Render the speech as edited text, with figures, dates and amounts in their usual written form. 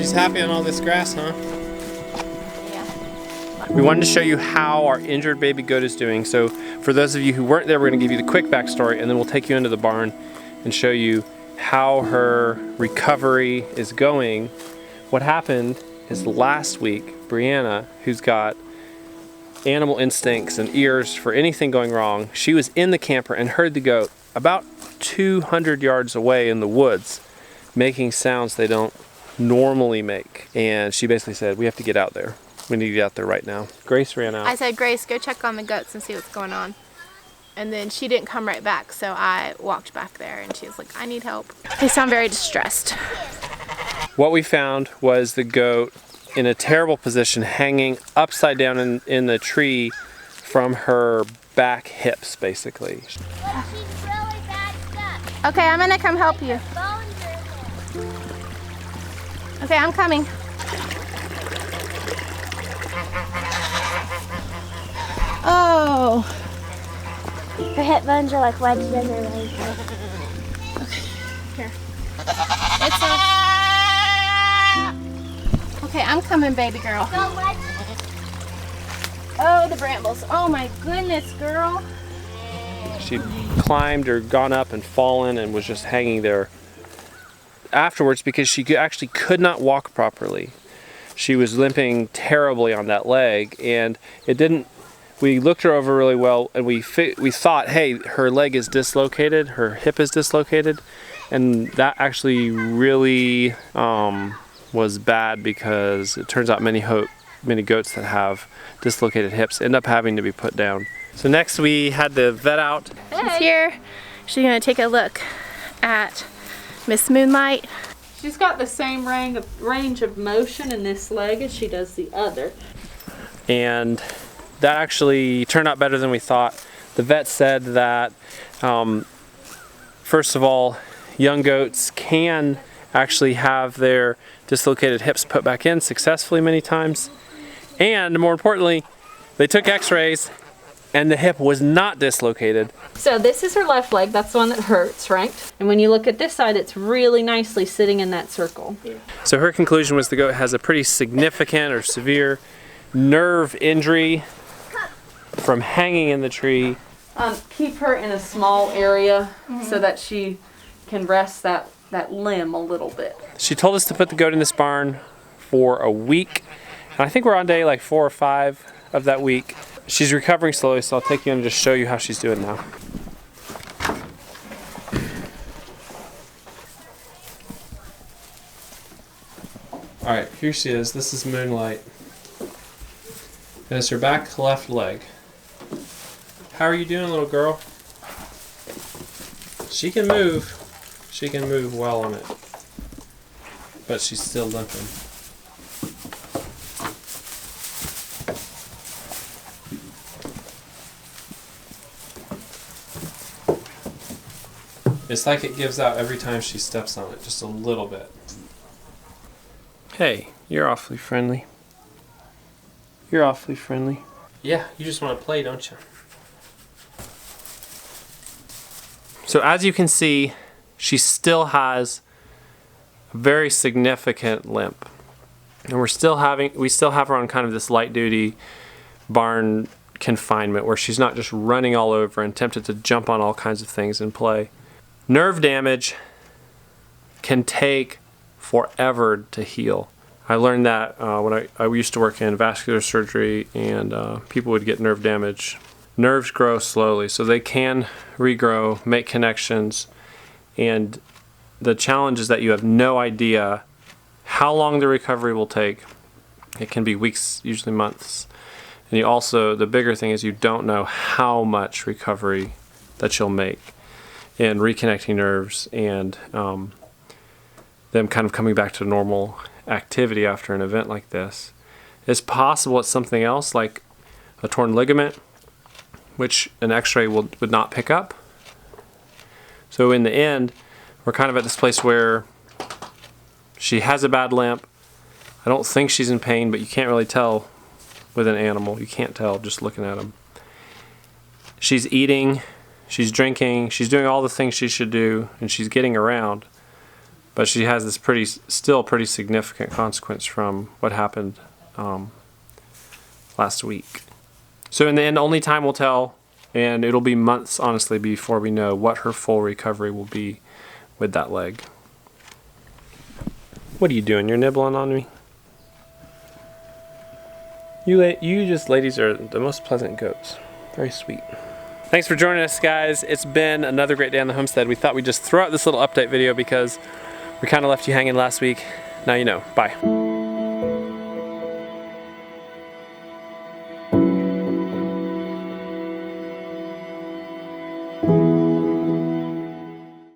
She's happy on all this grass, huh? Yeah. We wanted to show you how our injured baby goat is doing. So for those of you who weren't there, we're going to give you the quick backstory, and then we'll take you into the barn and show you how her recovery is going. What happened is last week, Brianna, who's got animal instincts and ears for anything going wrong, she was in the camper and heard the goat about 200 yards away in the woods making sounds they don't normally make. And she basically said, we have to get out there. We need to get out there right now. Grace ran out. I said, Grace, go check on the goats and see what's going on. And then she didn't come right back, so I walked back there and she was like, I need help. They sound very distressed. What we found was the goat in a terrible position, hanging upside down in the tree from her back hips, basically. She's really bad stuff. Okay, I'm gonna come help you. Okay, I'm coming. Oh. Her hip bones are like wedged in her leg. Okay, here. It's a... Okay, I'm coming, baby girl. Oh, the brambles. Oh my goodness, girl. She'd climbed or gone up and fallen and was just hanging there afterwards because she actually could not walk properly. She was limping terribly on that leg, and it didn't. We looked her over really well, and we thought, hey, her leg is dislocated, her hip is dislocated, and that actually really was bad because it turns out many goats that have dislocated hips end up having to be put down. So next we had the vet out. She's here. She's gonna take a look at Miss Moonlight. She's got the same range of motion in this leg as she does the other. And that actually turned out better than we thought. The vet said that, first of all, young goats can actually have their dislocated hips put back in successfully many times. And more importantly, they took x-rays and the hip was not dislocated. So this is her left leg, that's the one that hurts, right? And when you look at this side, it's really nicely sitting in that circle. So her conclusion was the goat has a pretty significant or severe nerve injury from hanging in the tree. Keep her in a small area so that she can rest that limb a little bit. She told us to put the goat in this barn for a week. And I think we're on day like 4 or 5 of that week. She's recovering slowly, so I'll take you in and just show you how she's doing now. All right, here she is. This is Moonlight. And it's her back left leg. How are you doing, little girl? She can move. She can move well on it. But she's still limping. It's like it gives out every time she steps on it, just a little bit. Hey, you're awfully friendly. You're awfully friendly. Yeah, you just want to play, don't you? So as you can see, she still has a very significant limp. And we still have her on kind of this light duty barn confinement where she's not just running all over and tempted to jump on all kinds of things and play. Nerve damage can take forever to heal. I learned that when I used to work in vascular surgery, and people would get nerve damage. Nerves grow slowly, so they can regrow, make connections, and the challenge is that you have no idea how long the recovery will take. It can be weeks, usually months. And you also, the bigger thing is you don't know how much recovery that you'll make in reconnecting nerves and them kind of coming back to normal activity after an event like this. It's possible it's something else like a torn ligament, which an x-ray would not pick up. So in the end, we're kind of at this place where she has a bad limp. I don't think she's in pain, but you can't really tell with an animal. You can't tell just looking at them. She's eating, she's drinking, she's doing all the things she should do, and she's getting around. But she has this still pretty significant consequence from what happened last week. So in the end, only time will tell, and it'll be months, honestly, before we know what her full recovery will be with that leg. What are you doing? You're nibbling on me? You just ladies are the most pleasant goats. Very sweet. Thanks for joining us, guys. It's been another great day on the homestead. We thought we'd just throw out this little update video because we kind of left you hanging last week. Now you know. Bye.